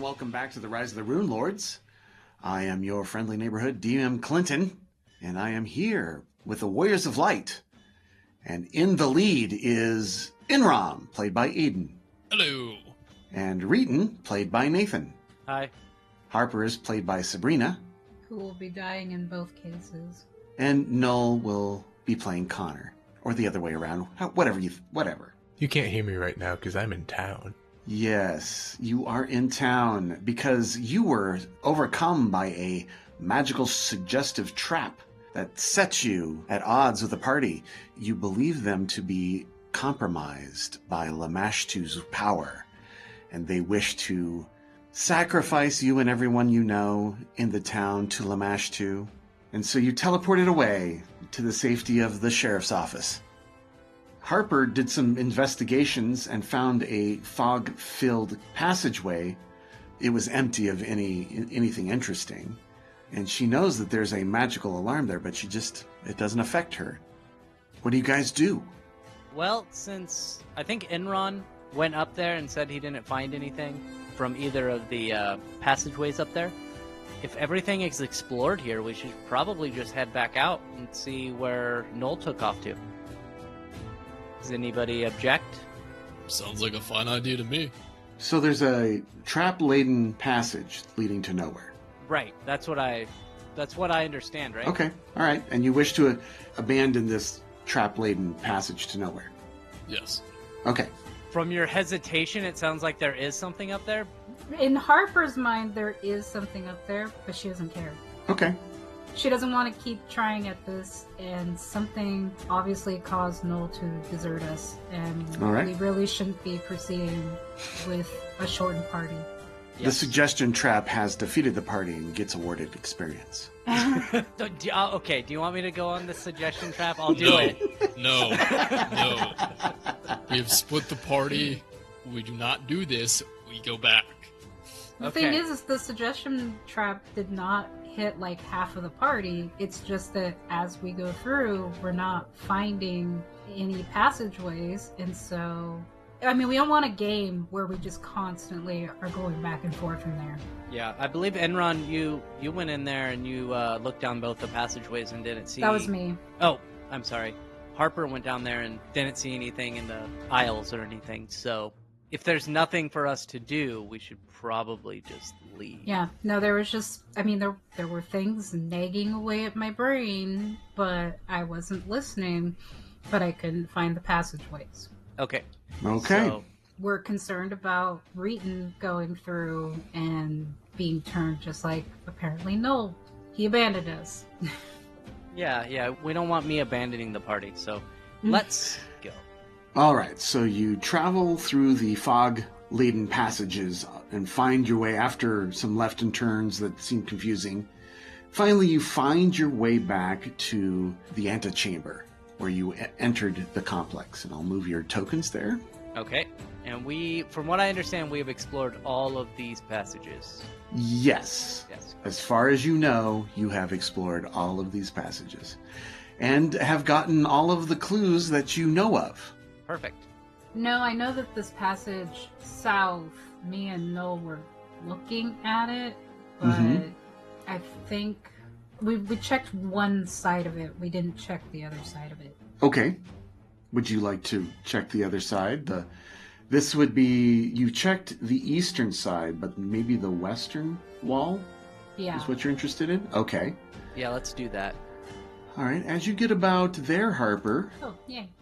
Welcome back to the Rise of the Rune Lords. I am your friendly neighborhood DM Clinton, and I am here with the Warriors of Light. And in the lead is Enrom, played by Eden. Hello. And Reetin, played by Nathan. Hi. Harper is played by Sabrina. Who will be dying in both cases. And Null will be playing Connor. Or the other way around. Whatever. You can't hear me right now because I'm in town. Yes, you are in town because you were overcome by a magical suggestive trap that sets you at odds with the party. You believe them to be compromised by Lamashtu's power, and they wish to sacrifice you and everyone you know in the town to Lamashtu. And so you teleported away to the safety of the sheriff's office. Harper did some investigations and found a fog-filled passageway. It was empty of anything interesting. And she knows that there's a magical alarm there, but it doesn't affect her. What do you guys do? Well, since I think Enron went up there and said he didn't find anything from either of the passageways up there, if everything is explored here, we should probably just head back out and see where Null took off to. Does anybody object? Sounds like a fine idea to me. So there's a trap-laden passage leading to nowhere. Right. That's what I understand, right? Okay. All right. And you wish to abandon this trap-laden passage to nowhere? Yes. Okay. From your hesitation, it sounds like there is something up there. In Harper's mind, there is something up there, but she doesn't care. Okay. She doesn't want to keep trying at this, and something obviously caused Null to desert us, and all right. We really shouldn't be proceeding with a shortened party. Yes. The suggestion trap has defeated the party and gets awarded experience. Okay, do you want me to go on the suggestion trap? I'll do it. No. We have split the party. We do not do this. We go back. The thing is the suggestion trap did not hit like half of the party. It's just that as we go through, we're not finding any passageways, and so I mean, we don't want a game where we just constantly are going back and forth in there. Yeah, I believe Enron, you went in there and you looked down both the passageways and didn't see. That was me. Oh, I'm sorry. Harper went down there and didn't see anything in the aisles or anything. So if there's nothing for us to do, we should probably just leave. Yeah, no, there was just, I mean, there were things nagging away at my brain, but I wasn't listening, but I couldn't find the passageways. Okay. So, we're concerned about Reetin going through and being turned just like apparently Null. He abandoned us. Yeah, we don't want me abandoning the party, so let's go. All right, so you travel through the fog-laden passages and find your way after some left and turns that seem confusing. Finally, you find your way back to the antechamber where you entered the complex, and I'll move your tokens there. Okay, and from what I understand, we have explored all of these passages. Yes. As far as you know, you have explored all of these passages and have gotten all of the clues that you know of. Perfect. No, I know that this passage south, me and Null were looking at it, but I think we checked one side of it. We didn't check the other side of it. Okay. Would you like to check the other side? This would be, you checked the eastern side, but maybe the western wall? Yeah. Is what you're interested in? Okay. Yeah, let's do that. All right. As you get about there, Harper,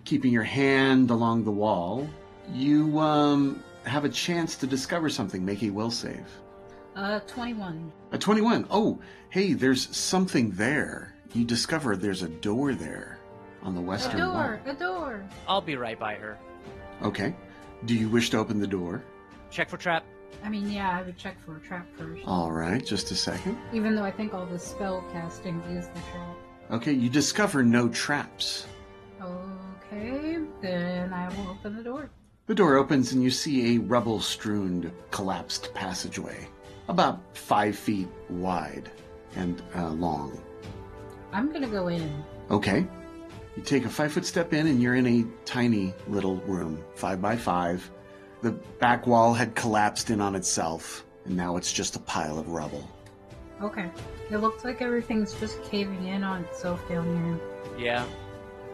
keeping your hand along the wall, you have a chance to discover something. Make a will save. 21. A 21. Oh, hey, there's something there. You discover there's a door there on the western wall. A door. I'll be right by her. Okay. Do you wish to open the door? Check for trap. I mean, yeah, I would check for a trap first. All right, just a second. Even though I think all the spell casting is the trap. Okay, you discover no traps. Okay, then I will open the door. The door opens and you see a rubble-strewn, collapsed passageway. about 5 feet wide and long. I'm gonna go in. Okay. You take a 5-foot step in, and you're in a tiny little room, 5 by 5. The back wall had collapsed in on itself, and now it's just a pile of rubble. Okay. It looks like everything's just caving in on itself down here. Yeah.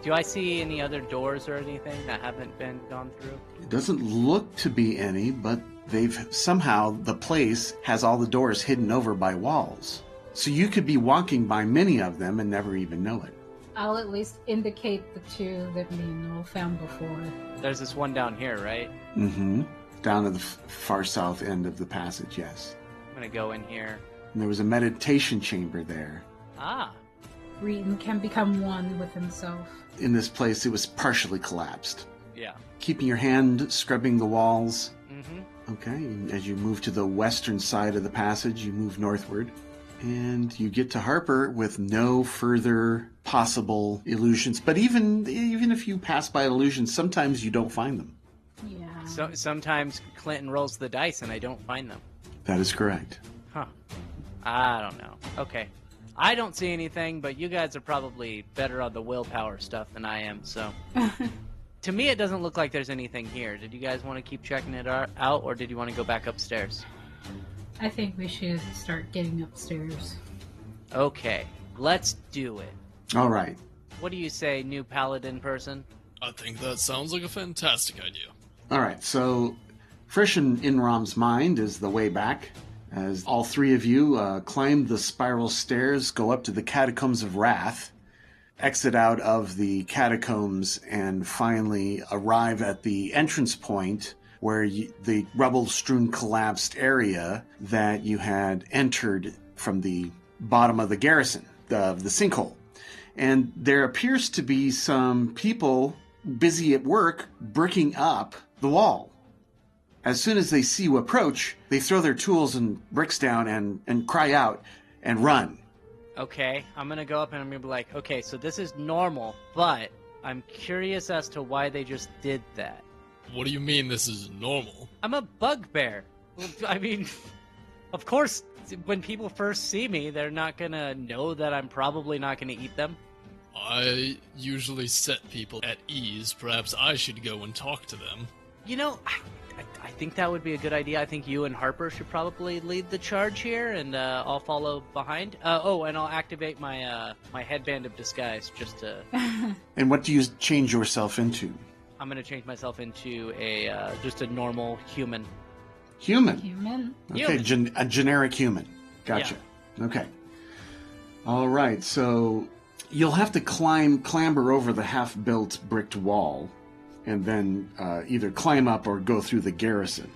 Do I see any other doors or anything that haven't been gone through? It doesn't look to be any, but the place has all the doors hidden over by walls. So you could be walking by many of them and never even know it. I'll at least indicate the 2 that me and Null found before. There's this one down here, right? Mm-hmm. Down at the far south end of the passage, yes. I'm gonna go in here. And there was a meditation chamber there. Ah. Reetin can become one with himself. In this place, it was partially collapsed. Yeah. Keeping your hand scrubbing the walls. Mm-hmm. Okay, as you move to the western side of the passage, you move northward. And you get to Harper with no further possible illusions. But even if you pass by illusions, sometimes you don't find them. Yeah. So sometimes Clinton rolls the dice and I don't find them. That is correct. Huh. I don't know. Okay. I don't see anything, but you guys are probably better on the willpower stuff than I am, so... To me, it doesn't look like there's anything here. Did you guys want to keep checking it out, or did you want to go back upstairs? I think we should start getting upstairs. Okay. Let's do it. All right. What do you say, new paladin person? I think that sounds like a fantastic idea. All right, so fresh in Enrom's mind is the way back. As all 3 of you climb the spiral stairs, go up to the Catacombs of Wrath, exit out of the catacombs, and finally arrive at the entrance point where the rubble-strewn collapsed area that you had entered from the bottom of the garrison, of the sinkhole. And there appears to be some people busy at work bricking up the wall. As soon as they see you approach, they throw their tools and bricks down and cry out and run. Okay, I'm gonna go up and I'm gonna be like, okay, so this is normal, but I'm curious as to why they just did that. What do you mean this is normal? I'm a bugbear. I mean, of course, when people first see me, they're not gonna know that I'm probably not gonna eat them. I usually set people at ease. Perhaps I should go and talk to them. You know, I think that would be a good idea. I think you and Harper should probably lead the charge here, and I'll follow behind. And I'll activate my my headband of disguise just to... And what do you change yourself into? I'm going to change myself into just a normal human. Human? Human? Okay, a generic human. Gotcha. Yeah. Okay. All right, so you'll have to clamber over the half-built bricked wall, and then either climb up or go through the garrison.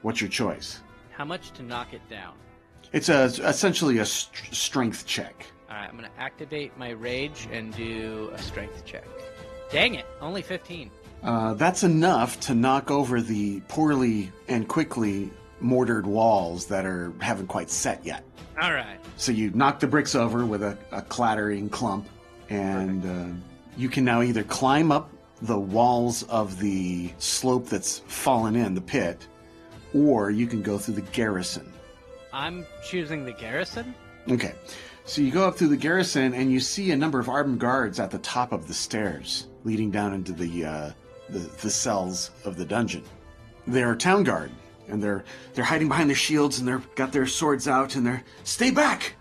What's your choice? How much to knock it down? It's essentially a strength check. Alright, I'm going to activate my rage and do a strength check. Dang it, only 15. That's enough to knock over the poorly and quickly mortared walls that haven't quite set yet. Alright. So you knock the bricks over with a clattering clump, and you can now either climb up the walls of the slope that's fallen in, the pit, or you can go through the garrison. I'm choosing the garrison? Okay. So you go up through the garrison, and you see a number of armed guards at the top of the stairs, leading down into the cells of the dungeon. They're town guard, and they're hiding behind their shields, and they've got their swords out, and they're, stay back!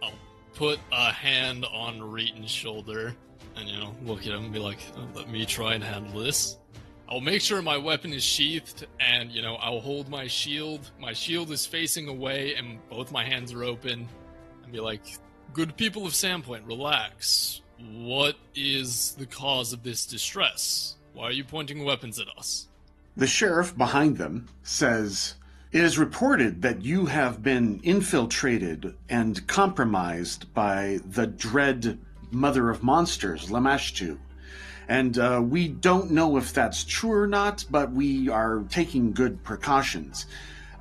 I'll put a hand on Reetin's shoulder and, look at him and be like, let me try and handle this. I'll make sure my weapon is sheathed, and, I'll hold my shield. My shield is facing away, and both my hands are open, and be like, good people of Sandpoint, relax. What is the cause of this distress? Why are you pointing weapons at us? The sheriff behind them says, it is reported that you have been infiltrated and compromised by the dread mother of monsters, Lamashtu. And we don't know if that's true or not, but we are taking good precautions.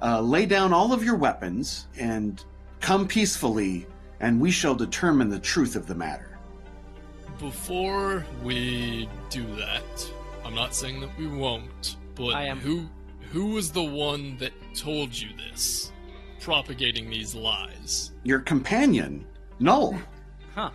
Lay down all of your weapons and come peacefully, and we shall determine the truth of the matter. Before we do that, I'm not saying that we won't, but who was the one that told you this? propagating these lies? Your companion, Null. Huh.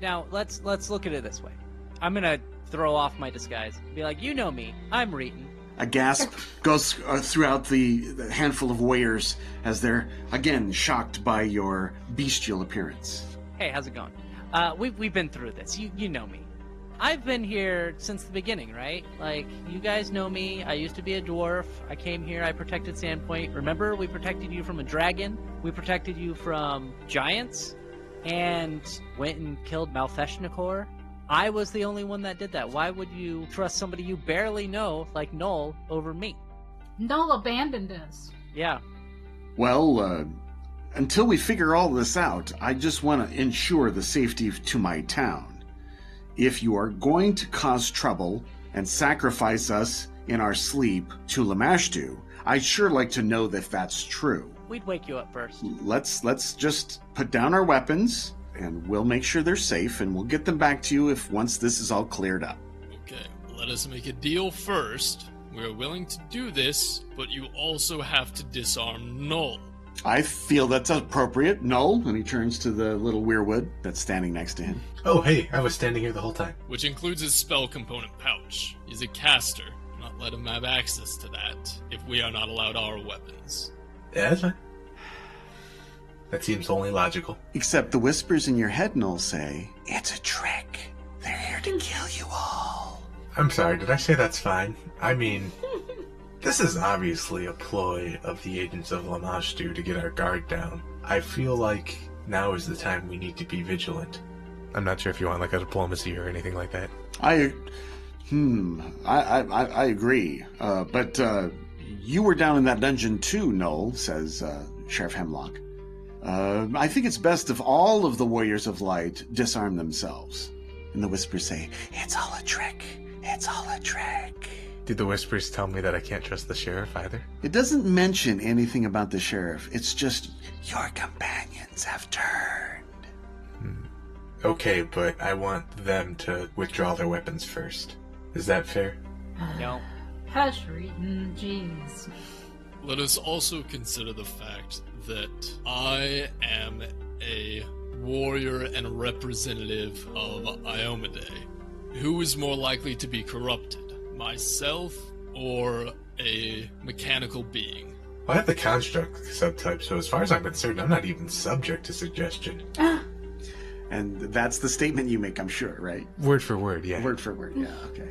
Now, let's look at it this way. I'm gonna throw off my disguise. Be like, you know me. I'm Reetin. A gasp goes throughout the handful of warriors as they're, again, shocked by your bestial appearance. Hey, how's it going? We've been through this. You know me. I've been here since the beginning, right? Like, you guys know me. I used to be a dwarf. I came here. I protected Sandpoint. Remember, we protected you from a dragon. We protected you from giants. And went and killed Malfeshnikor. I was the only one that did that. Why would you trust somebody you barely know, like Null, over me? Null abandoned us. Yeah. Well, until we figure all this out, I just want to ensure the safety to my town. If you are going to cause trouble and sacrifice us in our sleep to Lamashtu, I'd sure like to know if that's true. We'd wake you up first. Let's just put down our weapons, and we'll make sure they're safe, and we'll get them back to you once this is all cleared up. Okay, let us make a deal first. We're willing to do this, but you also have to disarm Null. I feel that's appropriate. Null, and he turns to the little weirwood that's standing next to him. Oh, hey, I was standing here the whole time. Which includes his spell component pouch. He's a caster. Do not let him have access to that if we are not allowed our weapons. Yeah, that's fine. That seems only logical. Except the whispers in your head, Null, say, it's a trick. They're here to kill you all. I'm sorry, did I say that's fine? I mean, this is obviously a ploy of the agents of Lamashtu to get our guard down. I feel like now is the time we need to be vigilant. I'm not sure if you want like a diplomacy or anything like that. I agree. But you were down in that dungeon too, Null, says Sheriff Hemlock. I think it's best if all of the Warriors of Light disarm themselves. And the whispers say, it's all a trick. It's all a trick. Did the whispers tell me that I can't trust the sheriff either? It doesn't mention anything about the sheriff. It's just, your companions have turned. Okay, but I want them to withdraw their weapons first. Is that fair? No. Hush, Reetin. Jeez. Let us also consider the fact that I am a warrior and a representative of Iomedae. Who is more likely to be corrupted, myself or a mechanical being? I have the construct subtype, so as far as I'm concerned, I'm not even subject to suggestion. And that's the statement you make, I'm sure, right? Word for word, yeah. Word for word, yeah, okay.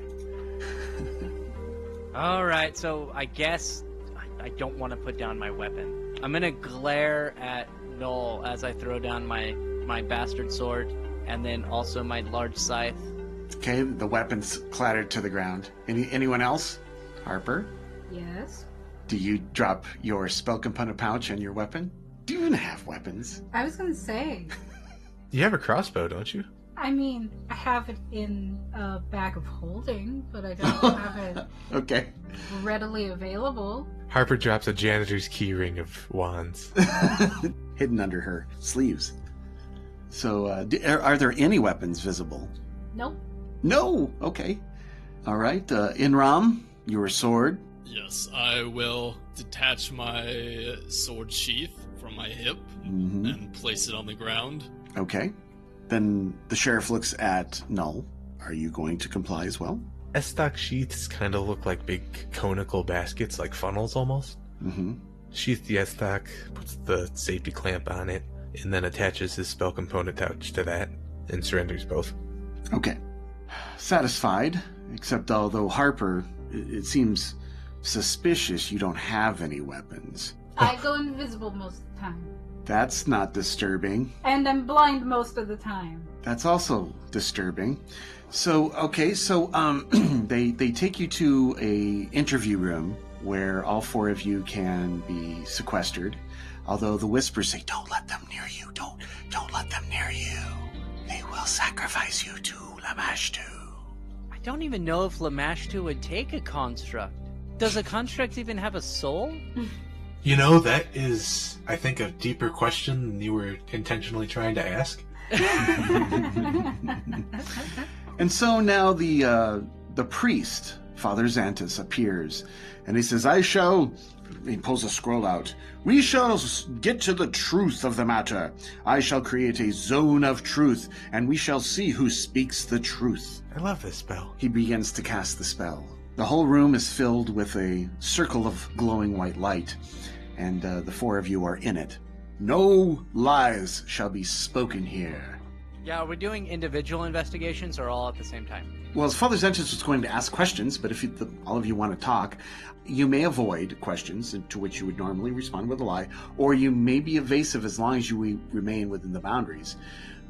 Alright, so I guess I don't want to put down my weapon. I'm gonna glare at Null as I throw down my bastard sword, and then also my large scythe. Okay, the weapons clattered to the ground. Anyone else? Harper? Yes? Do you drop your spell component pouch and your weapon? Do you even have weapons? I was gonna say. You have a crossbow, don't you? I mean, I have it in a bag of holding, but I don't have it Okay. readily available. Harper drops a janitor's keyring of wands. Hidden under her sleeves. So, are there any weapons visible? Nope. No! Okay. All right. Enrom, your sword. Yes, I will detach my sword sheath from my hip Mm-hmm. and place it on the ground. Okay. Then the sheriff looks at Null. Are you going to comply as well? S-stock sheaths kind of look like big conical baskets, like funnels almost. Mm-hmm. Sheath the S-stock, puts the safety clamp on it, and then attaches his spell component pouch to that, and surrenders both. Okay. Satisfied, except although Harper, it seems suspicious you don't have any weapons. I go invisible most of the time. That's not disturbing. And I'm blind most of the time. That's also disturbing. So, okay, they take you to a interview room where all four of you can be sequestered. Although the whispers say, don't let them near you, don't let them near you. They will sacrifice you to Lamashtu. I don't even know if Lamashtu would take a construct. Does a construct even have a soul? You know, that is, I think, a deeper question than you were intentionally trying to ask. And so now the priest Father Xantus appears, and he says, he pulls a scroll out. We shall get to the truth of the matter. I shall create a zone of truth, and we shall see who speaks the truth. I love this spell. He begins to cast the spell. The whole room is filled with a circle of glowing white light, and the four of you are in it. No lies shall be spoken here. Yeah, are we doing individual investigations or all at the same time? Well, Father Xantus was going to ask questions, but if all of you want to talk, you may avoid questions to which you would normally respond with a lie, or you may be evasive as long as you remain within the boundaries.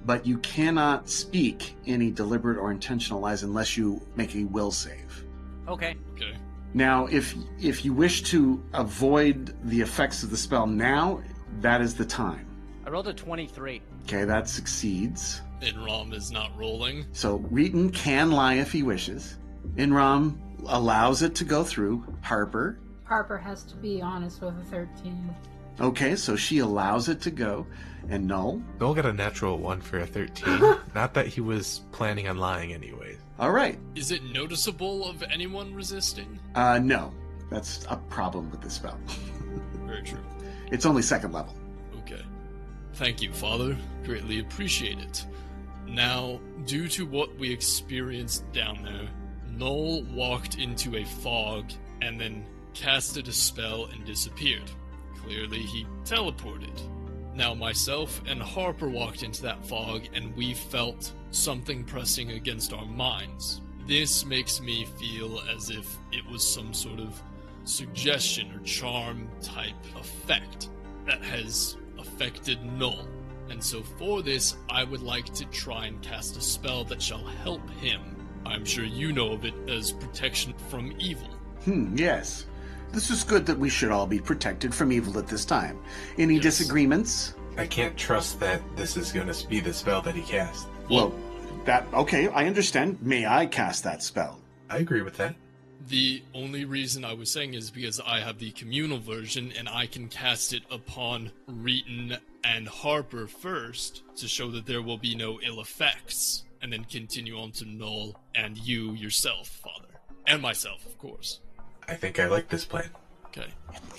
But you cannot speak any deliberate or intentional lies unless you make a will save. Okay. Okay. Now, if you wish to avoid the effects of the spell now, that is the time. I rolled a 23. Okay, that succeeds. Enrom is not rolling. So Reetin can lie if he wishes. Enrom allows it to go through. Harper. Harper has to be honest with a 13. Okay, so she allows it to go. And Null. Null got a natural 1 for a 13. Not that he was planning on lying anyways. All right. Is it noticeable of anyone resisting? No. That's a problem with this spell. Very true. It's only second level. Okay. Thank you, Father. Greatly appreciate it. Now, due to what we experienced down there, Null walked into a fog and then casted a spell and disappeared. Clearly, he teleported. Now, myself and Harper walked into that fog and we felt something pressing against our minds. This makes me feel as if it was some sort of suggestion or charm type effect that has affected Null. And so for this, I would like to try and cast a spell that shall help him. I'm sure you know of it as protection from evil. Yes. This is good that we should all be protected from evil at this time. Any Yes. disagreements? I can't trust that this is going to be the spell that he cast. Okay, I understand. May I cast that spell? I agree with that. The only reason I was saying is because I have the communal version and I can cast it upon Reetin and Harper first to show that there will be no ill effects, and then continue on to Null and you yourself, Father. And myself, of course. I think I like this plan. Okay.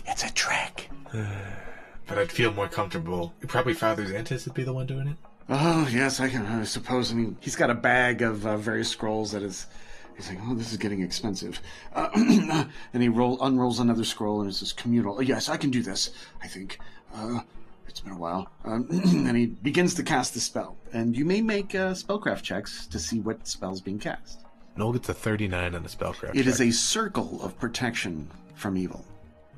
It's a trick. But I'd feel more comfortable. Probably Father Xantus would be the one doing it. Oh, yes, I suppose. I mean, he's got a bag of various scrolls that is... He's like, this is getting expensive. And he unrolls another scroll, and it says communal. Oh, yes, I can do this, I think. It's been a while. And he begins to cast the spell. And you may make spellcraft checks to see what spell's being cast. Null gets a 39 on the spellcraft check. It is a circle of protection from evil,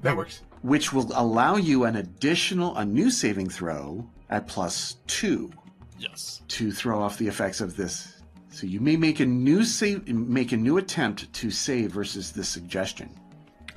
That works. which will allow you a new saving throw at +2 Yes. to throw off the effects of this. So you may make a new attempt to save versus this suggestion.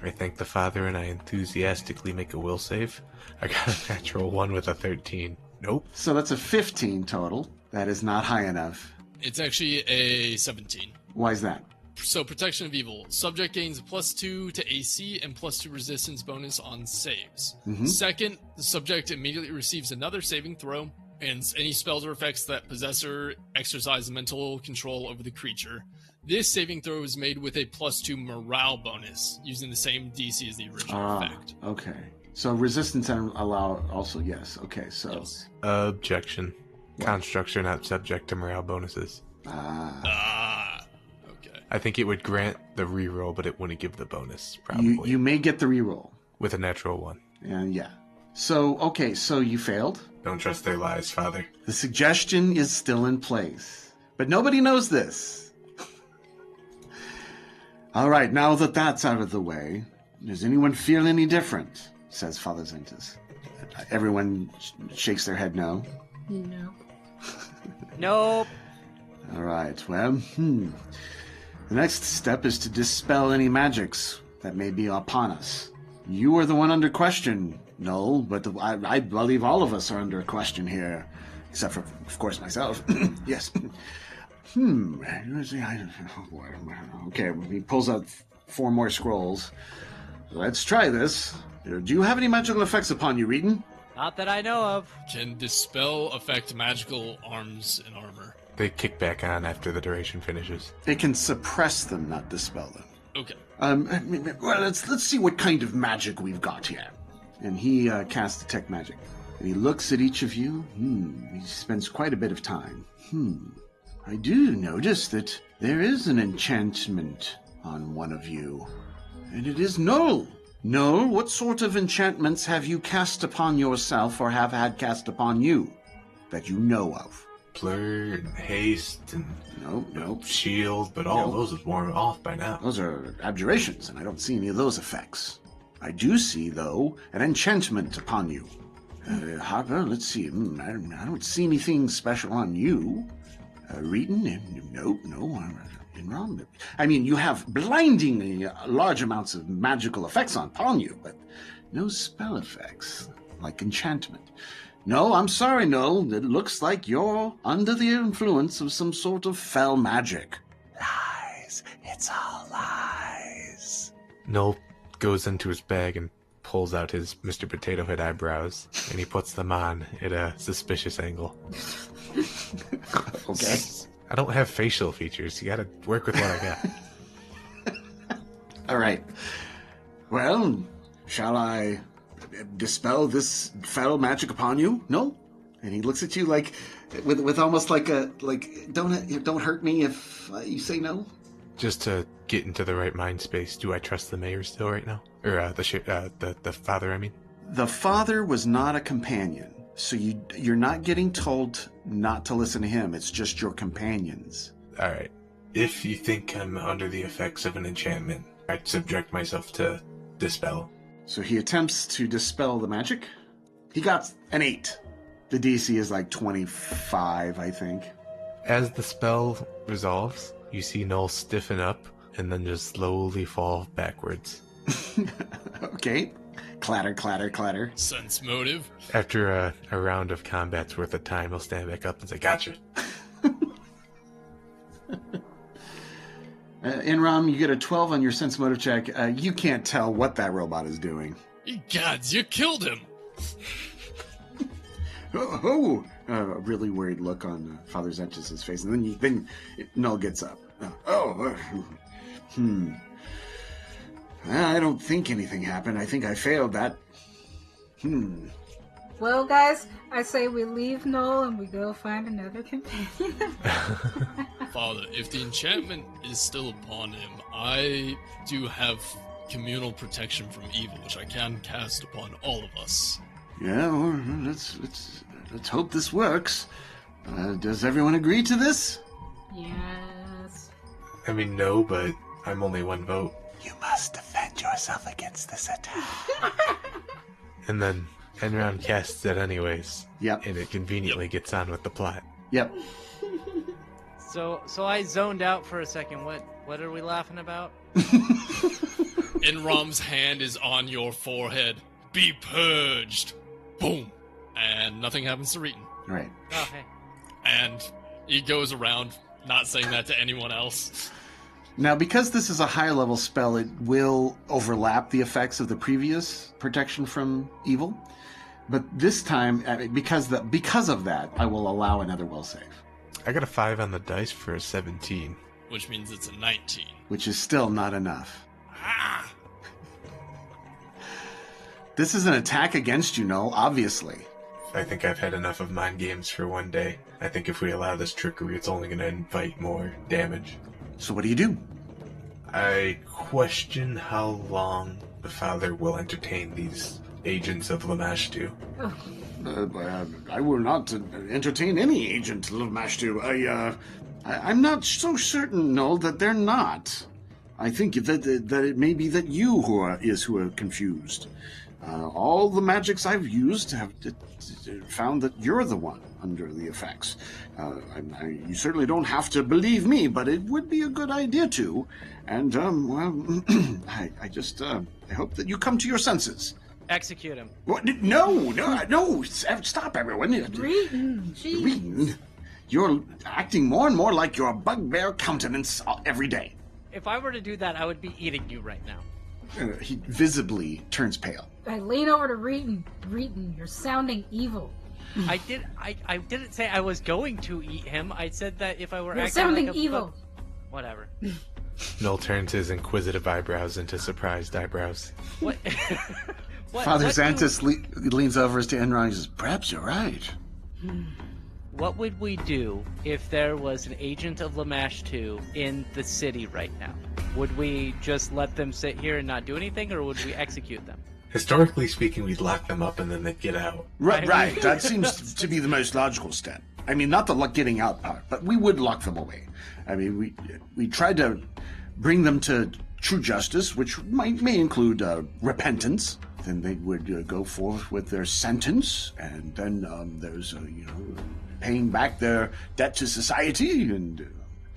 I thank the Father and I enthusiastically make a will save. I got a natural 1 with a 13. Nope. So that's a 15 total. That is not high enough. It's actually a 17. Why is that? So, Protection of Evil. Subject gains a +2 to AC and +2 resistance bonus on saves. Second, the subject immediately receives another saving throw, and any spells or effects that possessor exercise mental control over the creature. This saving throw is made with a +2 morale bonus, using the same DC as the original effect. Okay. So resistance and allow also, yes. Okay, so... Yes. Objection. Constructs are not subject to morale bonuses. Okay. I think it would grant the reroll, but it wouldn't give the bonus, probably. You may get the reroll. With a natural 1. And yeah. So, okay, so you failed. Don't trust their lies, Father. The suggestion is still in place. But nobody knows this. All right, now that that's out of the way, does anyone feel any different? Says Father Xantus. Everyone shakes their head no. No. Nope. All right, well, The next step is to dispel any magics that may be upon us. You are the one under question, Null, but I believe all of us are under question here. Except for, of course, myself. Yes. Okay, he pulls out 4 more scrolls. Let's try this. Do you have any magical effects upon you, Reetin? Not that I know of. Can Dispel affect magical arms and armor? They kick back on after the duration finishes. It can suppress them, not dispel them. Okay. Well, let's see what kind of magic we've got here. And he casts detect magic. And he looks at each of you. He spends quite a bit of time. I do notice that there is an enchantment on one of you. And it is Null. Null, what sort of enchantments have you cast upon yourself or have had cast upon you that you know of? Blur and haste and No. shield, but all those have worn off by now. Those are abjurations, and I don't see any of those effects. I do see, though, an enchantment upon you. Harper, let's see. I don't see anything special on you. Reetin, no. Enrom, I mean, you have blindingly large amounts of magical effects upon you, but no spell effects, like enchantment. No, I'm sorry, Null. It looks like you're under the influence of some sort of fell magic. Lies. It's all lies. Null goes into his bag and pulls out his Mr. Potato Head eyebrows, and he puts them on at a suspicious angle. Okay. I don't have facial features. You gotta work with what I got. All right. Well, shall I dispel this foul magic upon you? No? And he looks at you like, with almost like don't hurt me if you say no. Just to get into the right mind space, do I trust the mayor still right now? Or the father, I mean? The father was not a companion, so you're not getting told not to listen to him. It's just your companions. All right. If you think I'm under the effects of an enchantment, I'd subject myself to dispel. So he attempts to dispel the magic. He got an 8. The DC is like 25, I think. As the spell resolves, you see Null stiffen up and then just slowly fall backwards. Okay. Clatter, clatter, clatter. Sense motive. After a round of combat's worth of time, he'll stand back up and say, "Gotcha." Enrom, you get a 12 on your sense motive check. You can't tell what that robot is doing. Ye gods, you killed him! A really worried look on Father Zetch's face, and then Null gets up. I don't think anything happened. I think I failed that. Well, guys, I say we leave Null and we go find another companion. Father, if the enchantment is still upon him, I do have communal protection from evil, which I can cast upon all of us. Yeah, well, let's hope this works. Does everyone agree to this? Yes. I mean, no, but I'm only one vote. You must defend yourself against this attack. And then Enrom casts it anyways. Yep. And it conveniently gets on with the plot. Yep. So I zoned out for a second. What are we laughing about? Enrom's hand is on your forehead. Be purged. Boom. And nothing happens to Reetin. Right. Oh, hey. And he goes around not saying that to anyone else. Now, because this is a higher level spell, it will overlap the effects of the previous protection from evil. But this time, because of that, I will allow another will save. I got a 5 on the dice for a 17. Which means it's a 19. Which is still not enough. Ah! This is an attack against you, Null, obviously. I think I've had enough of mind games for one day. I think if we allow this trickery, it's only going to invite more damage. So what do you do? I question how long the father will entertain these agents of Lamashtu. I will not entertain any agent, Lamashtu. I'm not so certain, Null, that they're not. I think that it may be that you who are confused. All the magics I've used have found that you're the one under the effects. You certainly don't have to believe me, but it would be a good idea to. And, I hope that you come to your senses. Execute him. What? No! Stop, everyone. Reetin, jeez. Reetin, you're acting more and more like your bugbear countenance every day. If I were to do that, I would be eating you right now. He visibly turns pale. I lean over to Reetin. Reetin, you're sounding evil. I didn't say I was going to eat him. I said that if I were You're acting sounding like a evil. Whatever. Null turns his inquisitive eyebrows into surprised eyebrows. What? Father Xantus leans over to Enron and says, perhaps you're right. What would we do if there was an agent of Lamash 2 in the city right now? Would we just let them sit here and not do anything, or would we execute them? Historically speaking, we'd lock them up and then they'd get out. Right. That seems to be the most logical step. I mean, not the getting out part, but we would lock them away. I mean, we tried to bring them to true justice, which may include repentance. Then they would go forth with their sentence, and then there's paying back their debt to society and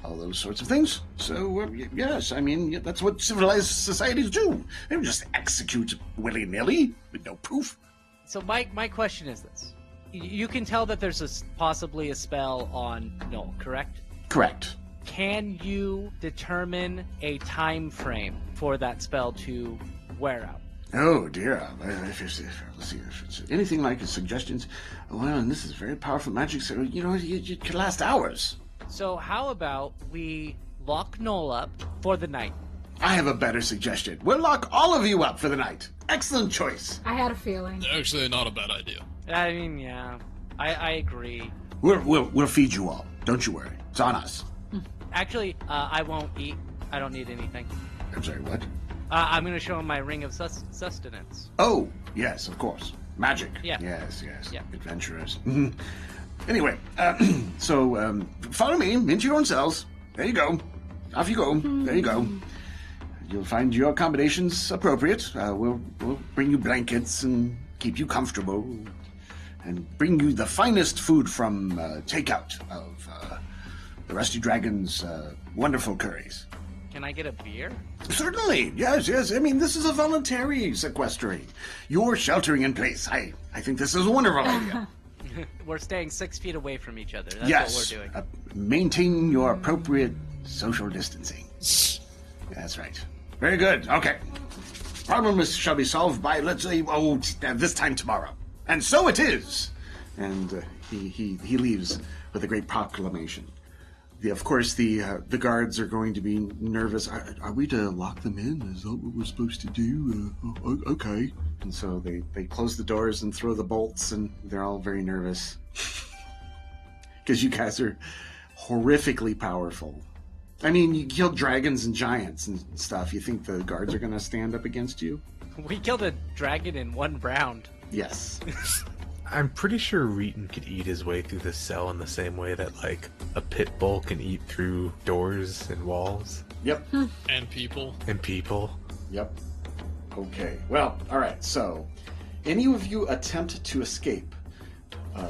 all those sorts of things. So yes, I mean that's what civilized societies do. They don't just execute willy-nilly with no proof. So my question is this: you can tell that there's possibly a spell on Null, correct? Correct. Can you determine a time frame for that spell to wear out? Oh dear. Let's see if it's anything like his suggestions. Well, and this is very powerful magic, so it could last hours. So how about we lock Null up for the night? I have a better suggestion. We'll lock all of you up for the night. Excellent choice. I had a feeling. Actually, not a bad idea. I mean, yeah, I agree. We'll feed you all. Don't you worry. It's on us. Actually, I won't eat. I don't need anything. I'm sorry, what? I'm going to show him my ring of sustenance. Oh, yes, of course. Magic. Yeah. Yes. Yeah. Adventurers. Anyway, so follow me into your own cells. There you go. Off you go. There you go. You'll find your accommodations appropriate. We'll bring you blankets and keep you comfortable and bring you the finest food from takeout of the Rusty Dragon's wonderful curries. Can I get a beer? Certainly, yes. I mean, this is a voluntary sequestering. You're sheltering in place. I think this is a wonderful idea. We're staying 6 feet away from each other. That's Yes. what we're doing. Maintain your appropriate social distancing. That's right. Very good. Okay. Problem shall be solved by, let's say, this time tomorrow. And so it is. And he leaves with a great proclamation. Of course, the guards are going to be nervous. Are we to lock them in? Is that what we're supposed to do? Okay. And so they close the doors and throw the bolts, and they're all very nervous. Because you guys are horrifically powerful. I mean, you killed dragons and giants and stuff. You think the guards are going to stand up against you? We killed a dragon in 1 round. Yes. I'm pretty sure Reetin could eat his way through this cell in the same way that, like, a pit bull can eat through doors and walls. Yep. And people. Yep. Okay. Well, all right. So, any of you attempt to escape.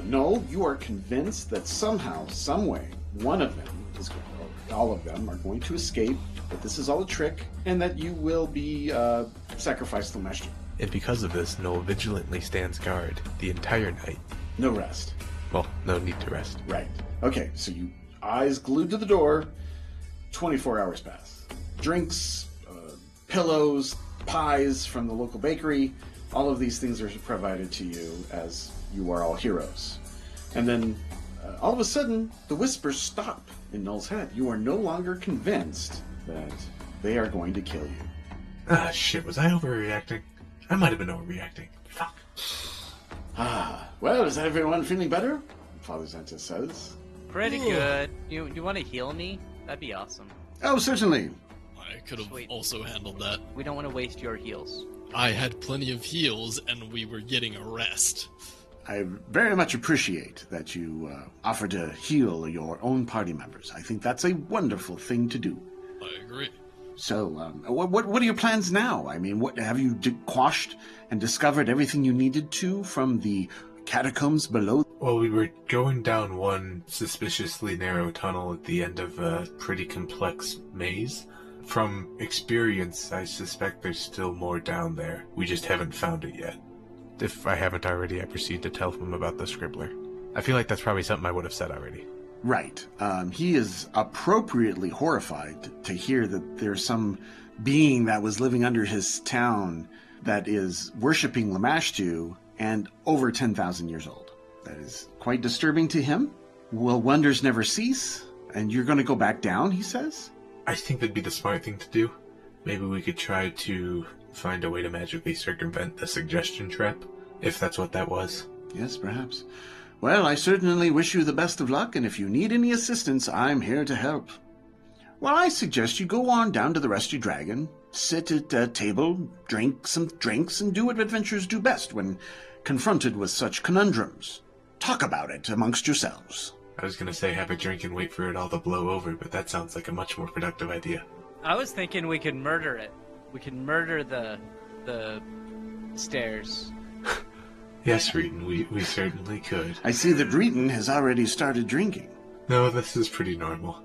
Null, you are convinced that somehow, some way, one of them is going, or all of them are going to escape, that this is all a trick, and that you will be sacrificed to Lamash 2. And because of this, Null vigilantly stands guard the entire night. No rest. Well, no need to rest. Right. Okay, so you eyes glued to the door, 24 hours pass. Drinks, pillows, pies from the local bakery, all of these things are provided to you as you are all heroes. And then, all of a sudden, the whispers stop in Null's head. You are no longer convinced that they are going to kill you. Ah, shit, was I overreacting? I might have been overreacting. Fuck. Well, is everyone feeling better? Father Xantus says. Pretty good. You want to heal me? That'd be awesome. Oh, certainly. I could have Sweet. also handled that. We don't want to waste your heals. I had plenty of heals, and we were getting a rest. I very much appreciate that you offer to heal your own party members. I think that's a wonderful thing to do. I agree. So, what are your plans now? I mean, what have you quashed and discovered everything you needed to from the catacombs below? Well, we were going down one suspiciously narrow tunnel at the end of a pretty complex maze. From experience, I suspect there's still more down there. We just haven't found it yet. If I haven't already, I proceed to tell them about the scribbler. I feel like that's probably something I would have said already. Right. He is appropriately horrified to hear that there's some being that was living under his town that is worshipping Lamashtu and over 10,000 years old. That is quite disturbing to him. Will wonders never cease? And you're going to go back down, he says? I think that'd be the smart thing to do. Maybe we could try to find a way to magically circumvent the suggestion trap, if that's what that was. Yes, perhaps. Well, I certainly wish you the best of luck, and if you need any assistance, I'm here to help. Well, I suggest you go on down to the Rusty Dragon, sit at a table, drink some drinks, and do what adventurers do best when confronted with such conundrums. Talk about it amongst yourselves. I was gonna say have a drink and wait for it all to blow over, but that sounds like a much more productive idea. I was thinking we could murder it. We could murder the stairs. Yes, Reetin, we certainly could. I see that Reetin has already started drinking. No, this is pretty normal.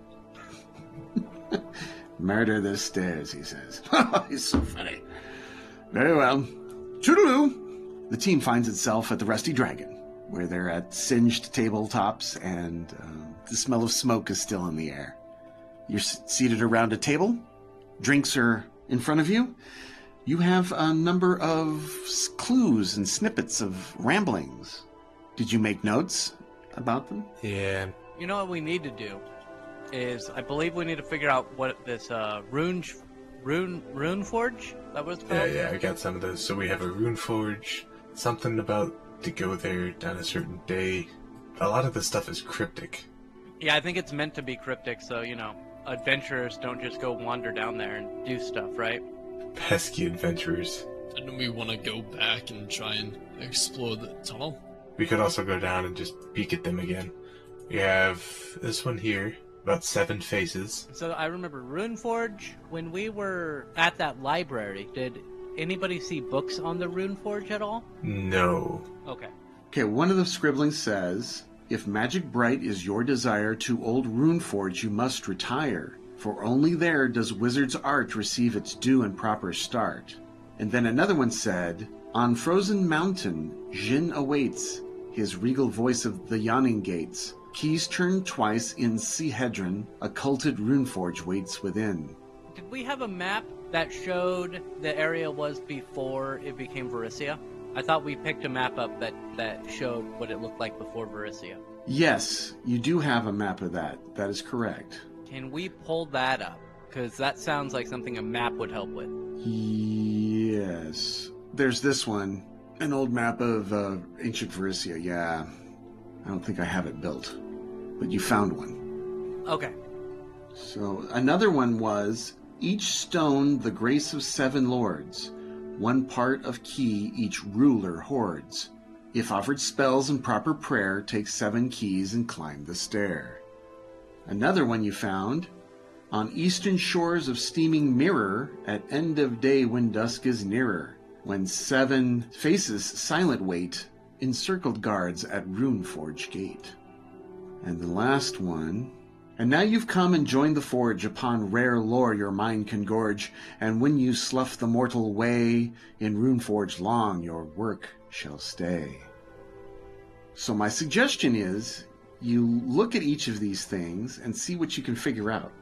Murder the stairs, he says. He's so funny. Very well. Toodaloo! The team finds itself at the Rusty Dragon, where they're at singed tabletops and the smell of smoke is still in the air. You're seated around a table. Drinks are in front of you. You have a number of clues and snippets of ramblings. Did you make notes about them? Yeah. You know what we need to do is, I believe we need to figure out what this rune forge, that was called? Yeah, I got some of those. So we have a rune forge, something about to go there on a certain day. A lot of the stuff is cryptic. Yeah, I think it's meant to be cryptic, so, adventurers don't just go wander down there and do stuff, right? Pesky adventurers. Didn't we want to go back and try and explore the tunnel? We could also go down and just peek at them again. We have this one here, about 7 faces. So I remember Runeforge, when we were at that library, did anybody see books on the Runeforge at all? No. Okay, one of the scribblings says, if magic bright is your desire to old Runeforge, you must retire. For only there does wizard's art receive its due and proper start. And then another one said, on Frozen Mountain, Jin awaits, his regal voice of the yawning gates. Keys turned twice in Seahedron, occulted Runeforge waits within. Did we have a map that showed the area was before it became Varisia? I thought we picked a map up that showed what it looked like before Varisia. Yes, you do have a map of that. That is correct. Can we pull that up? Because that sounds like something a map would help with. Yes. There's this one. An old map of ancient Varisia, yeah. I don't think I have it built. But you found one. Okay. So another one was, each stone the grace of 7 lords. One part of key each ruler hoards. If offered spells and proper prayer, take 7 keys and climb the stair. Another one you found, on eastern shores of steaming mirror, at end of day when dusk is nearer, when 7 faces silent wait, encircled guards at Runeforge gate. And the last one, and now you've come and joined the forge, upon rare lore your mind can gorge, and when you slough the mortal way, in Runeforge long your work shall stay. So my suggestion is, you look at each of these things and see what you can figure out.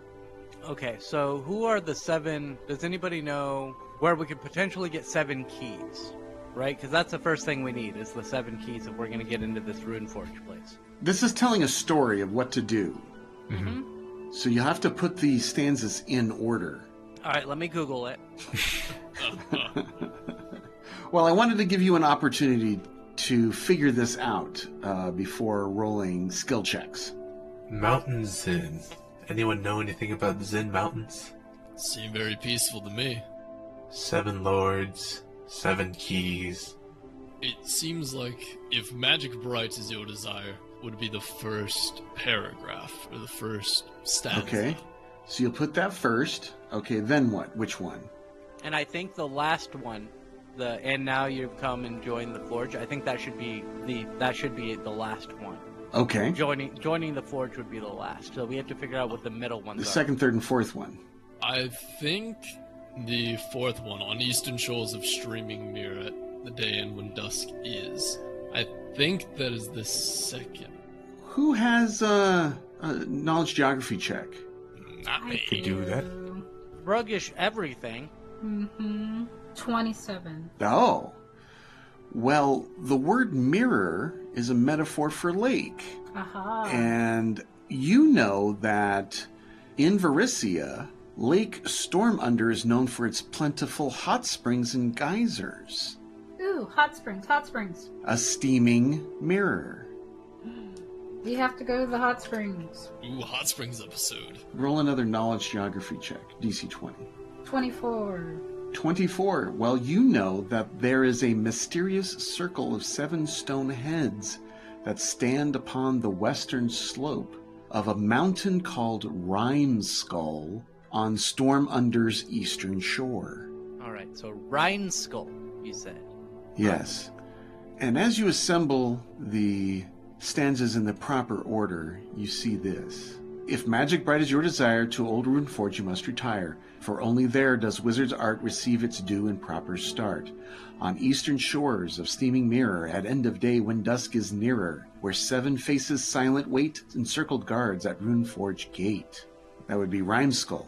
Okay, so who are the 7... Does anybody know where we could potentially get 7 keys? Right? Because that's the first thing we need, is the 7 keys if we're going to get into this Runeforge place. This is telling a story of what to do. Mm-hmm. So you have to put the stanzas in order. Alright, let me Google it. Well, I wanted to give you an opportunity to figure this out before rolling skill checks. Mountain Zen. Anyone know anything about Zen mountains? Seem very peaceful to me. 7 lords, 7 keys. It seems like if magic bright is your desire, would be the first paragraph, or the first stanza. Okay, so you'll put that first. Okay, then what? Which one? And I think the last one, and now you've come and joined the Forge, I think that should be the last one. Okay. Joining the Forge would be the last. So we have to figure out what the middle ones are. The second, third, and fourth one. I think the 4th one, on eastern shores of streaming mirror at the day end when dusk is. I think that is the second. Who has a knowledge geography check? Not me. Could do that. Ruggish everything. 27. Oh. Well, the word mirror is a metaphor for lake. Aha. And you know that in Varisia, Lake Stormunder is known for its plentiful hot springs and geysers. Ooh, hot springs, hot springs. A steaming mirror. We have to go to the hot springs. Ooh, hot springs episode. Roll another knowledge geography check, DC 20. 24. 24. Well, you know that there is a mysterious circle of 7 stone heads that stand upon the western slope of a mountain called Rhymeskull on Stormunder's eastern shore. All right, so Rhymeskull, you said. Yes. And as you assemble the stanzas in the proper order, you see this. If magic bright is your desire, to old Runeforge you must retire, for only there does wizard's art receive its due and proper start. On eastern shores of steaming mirror, at end of day when dusk is nearer, where 7 faces silent wait, encircled guards at Runeforge gate. That would be Rhymeskull.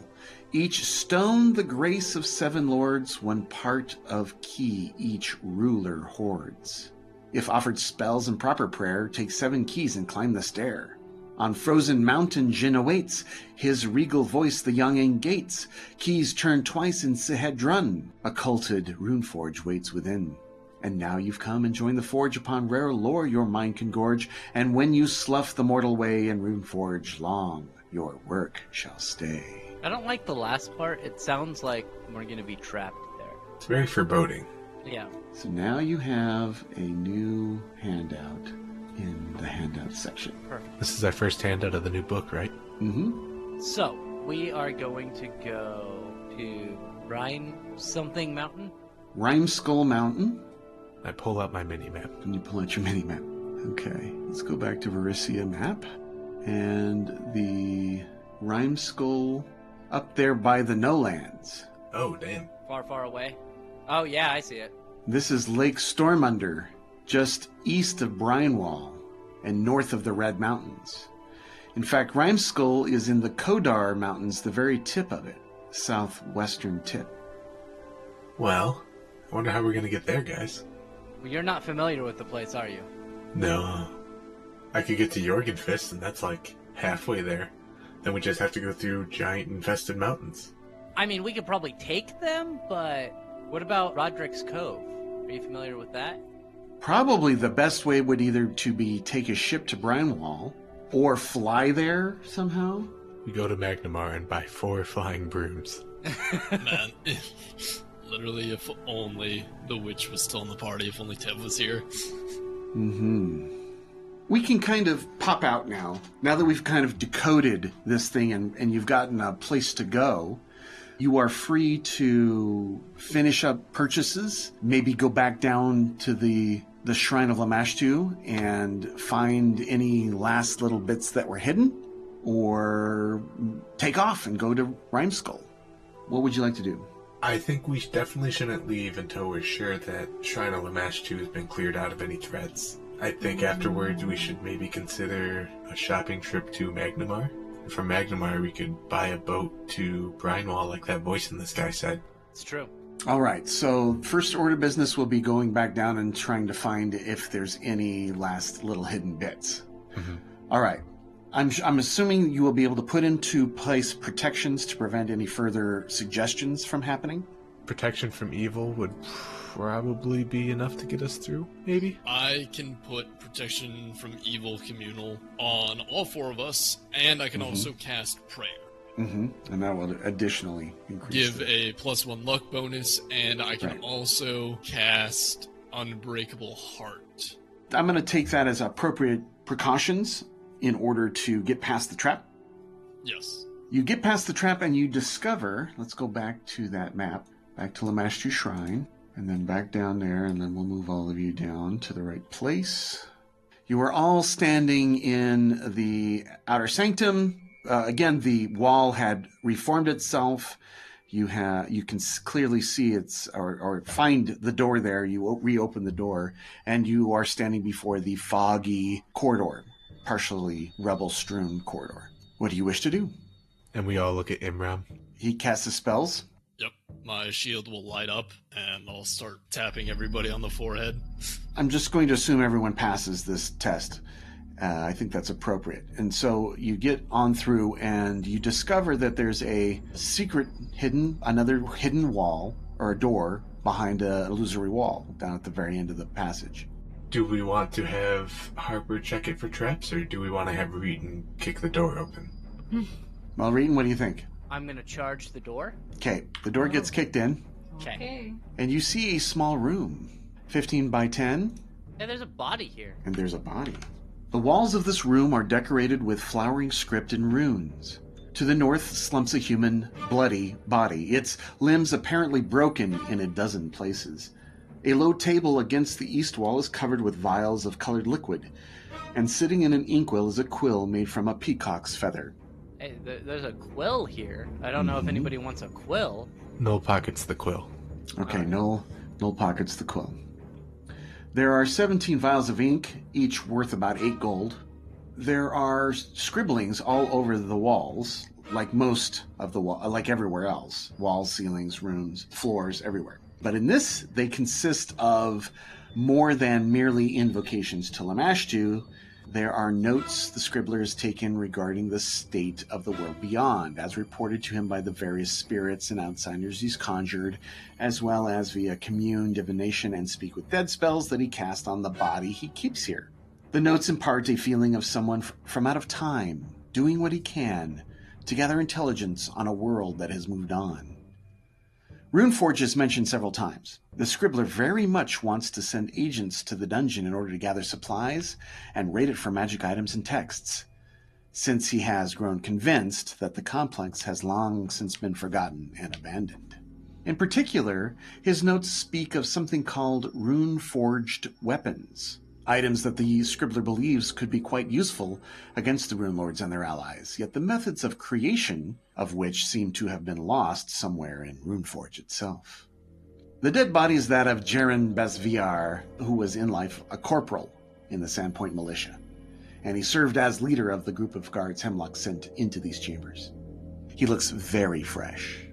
Each stone the grace of 7 lords, one part of key each ruler hoards. If offered spells and proper prayer, take 7 keys and climb the stair. On frozen mountain Jin awaits, his regal voice the young gates. Keys turn twice in Sehedrun, occulted Runeforge waits within. And now you've come and joined the forge, upon rare lore your mind can gorge, and when you slough the mortal way in Runeforge, long your work shall stay. I don't like the last part. It sounds like we're going to be trapped there. It's very foreboding. Yeah. So now you have a new handout in the handout section. Perfect. This is our first handout of the new book, right? Mm-hmm. So, we are going to go to Rhyme something mountain. Rhymeskull Mountain. I pull out my mini-map. And you pull out your mini-map. Okay, let's go back to Varisia map. And the Rhymeskull up there by the No-Lands. Oh, damn. Far, far away. Oh, yeah, I see it. This is Lake Stormunder, just east of Brinewall and north of the Red Mountains. In fact, Rhymeskull is in the Kodar Mountains, the very tip of it, southwestern tip. Well, I wonder how we're going to get there, guys. Well, you're not familiar with the place, are you? No. I could get to Jorgenfist, and that's like halfway there. Then we just have to go through giant infested mountains. I mean, we could probably take them, but what about Roderick's Cove? Are you familiar with that? Probably the best way would either to be take a ship to Brinewall or fly there somehow. We go to Magnamar and buy 4 flying brooms. Man, literally, if only the witch was still in the party, if only Tev was here. Mm-hmm. We can kind of pop out now that we've kind of decoded this thing and you've gotten a place to go. You are free to finish up purchases, maybe go back down to the Shrine of Lamashtu and find any last little bits that were hidden, or take off and go to Rhymeskull. What would you like to do? I think we definitely shouldn't leave until we're sure that Shrine of Lamashtu has been cleared out of any threats. I think afterwards we should maybe consider a shopping trip to Magnamar. And from Magnamar we could buy a boat to Brinewall like that voice in the sky said. It's true. All right, so first order of business will be going back down and trying to find if there's any last little hidden bits. Mm-hmm. All right. I'm assuming you will be able to put into place protections to prevent any further suggestions from happening? Protection from evil would probably be enough to get us through, maybe? I can put protection from evil communal on all 4 of us, and I can also cast prayer. Mm-hmm. And that will additionally increase. Give a +1 luck bonus, and I can also cast Unbreakable Heart. I'm going to take that as appropriate precautions in order to get past the trap. Yes. You get past the trap and you discover, let's go back to that map, back to Lamashtu Shrine, and then back down there, and then we'll move all of you down to the right place. You are all standing in the outer sanctum. Again, the wall had reformed itself. You can clearly see or find the door there. You reopen the door, and you are standing before the foggy corridor, partially rebel-strewn corridor. What do you wish to do? And we all look at Enrom. He casts his spells. Yep. My shield will light up, and I'll start tapping everybody on the forehead. I'm just going to assume everyone passes this test. I think that's appropriate. And so you get on through and you discover that there's a secret another hidden wall or a door behind an illusory wall down at the very end of the passage. Do we want to have Harper check it for traps, or do we want to have Reetin kick the door open? Well, Reetin, what do you think? I'm going to charge the door. Okay, the door gets kicked in. Okay. And you see a small room, 15 by 10. Yeah, there's a body here. And there's a body. The walls of this room are decorated with flowering script and runes. To the north slumps a human, bloody body, its limbs apparently broken in a dozen places. A low table against the east wall is covered with vials of colored liquid, and sitting in an inkwell is a quill made from a peacock's feather. Hey, there's a quill here. I don't know if anybody wants a quill. Null pockets the quill. Okay, Null pockets the quill. There are 17 vials of ink, each worth about 8 gold. There are scribblings all over the walls, like most of the like everywhere else. Walls, ceilings, rooms, floors, everywhere. But in this, they consist of more than merely invocations to Lamashtu. There are notes the scribblers taken regarding the state of the world beyond, as reported to him by the various spirits and outsiders he's conjured, as well as via commune, divination, and speak with dead spells that he cast on the body he keeps here. The notes impart a feeling of someone from out of time, doing what he can to gather intelligence on a world that has moved on. Runeforge is mentioned several times. The scribbler very much wants to send agents to the dungeon in order to gather supplies and raid it for magic items and texts, since he has grown convinced that the complex has long since been forgotten and abandoned. In particular, his notes speak of something called rune-forged weapons, items that the scribbler believes could be quite useful against the rune lords and their allies, yet the methods of creation of which seem to have been lost somewhere in Runeforge itself. The dead body is that of Jaren Besviar, who was in life a corporal in the Sandpoint Militia, and he served as leader of the group of guards Hemlock sent into these chambers. He looks very fresh.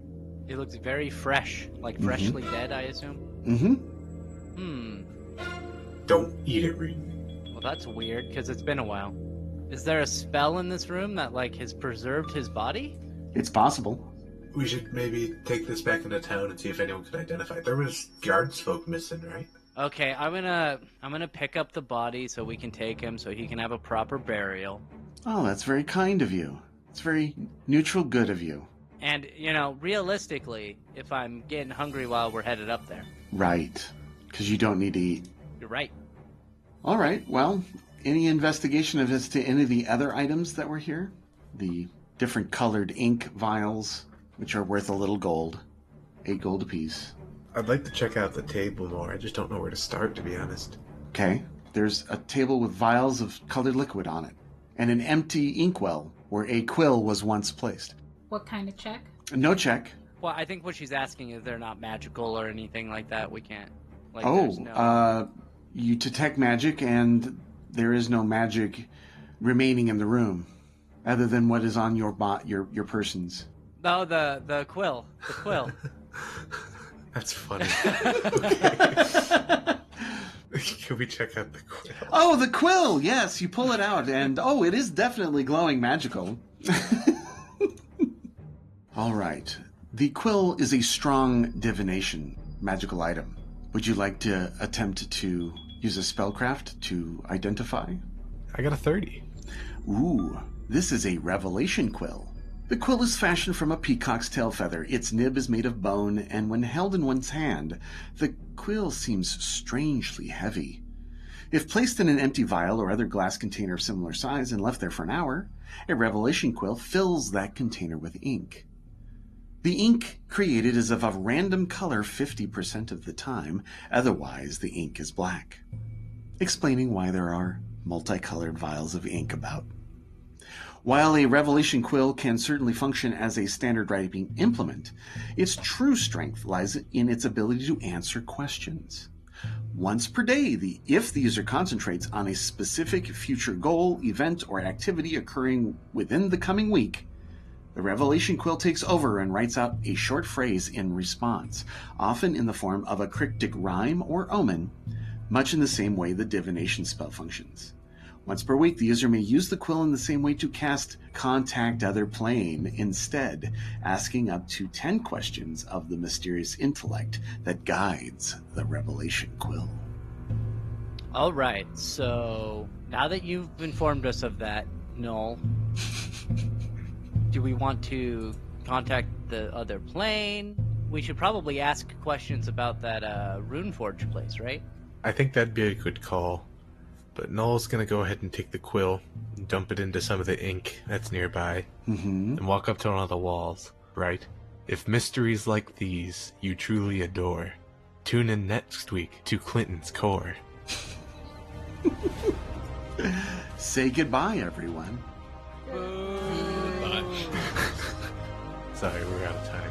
He looks very fresh, like freshly dead, I assume? Don't eat it, Reetin. Well, that's weird, because it's been a while. Is there a spell in this room that, like, has preserved his body? It's possible. We should maybe take this back into town and see if anyone can identify it. There was guards folk missing, right? Okay, I'm gonna pick up the body so we can take him so he can have a proper burial. Oh, that's very kind of you. It's very neutral good of you. And, you know, realistically, if I'm getting hungry while we're headed up there. Right, because you don't need to eat. You're right. All right, well, any investigation as to any of the other items that were here? The different colored ink vials, which are worth a little gold. 8 gold apiece. I'd like to check out the table more. I just don't know where to start, to be honest. Okay, there's a table with vials of colored liquid on it, and an empty inkwell where a quill was once placed. What kind of check? No check. Well, I think what she's asking is they're not magical or anything like that. We can't. Like, You detect magic, and there is no magic remaining in the room, other than what is on your persons. No, the quill. The quill. That's funny. Can we check out the quill? Oh, the quill! Yes, you pull it out, and it is definitely glowing magical. All right. The quill is a strong divination magical item. Would you like to attempt to use a spellcraft to identify? I got a 30. Ooh, this is a revelation quill. The quill is fashioned from a peacock's tail feather. Its nib is made of bone, and when held in one's hand, the quill seems strangely heavy. If placed in an empty vial or other glass container of similar size and left there for an hour, a revelation quill fills that container with ink. The ink created is of a random color 50% of the time, otherwise the ink is black, explaining why there are multicolored vials of ink about. While a revelation quill can certainly function as a standard writing implement, its true strength lies in its ability to answer questions. Once per day, if the user concentrates on a specific future goal, event, or activity occurring within the coming week, the revelation quill takes over and writes out a short phrase in response, often in the form of a cryptic rhyme or omen, much in the same way the divination spell functions. Once per week, the user may use the quill in the same way to cast Contact Other Plane instead, asking up to 10 questions of the mysterious intellect that guides the Revelation Quill. All right, so now that you've informed us of that, Null, do we want to contact the other plane? We should probably ask questions about that Runeforge place, right? I think that'd be a good call. But Null's gonna go ahead and take the quill, and dump it into some of the ink that's nearby, and walk up to one of the walls. Right? If mysteries like these you truly adore, tune in next week to Clinton's Core. Say goodbye, everyone. Bye. Sorry, we're out of time.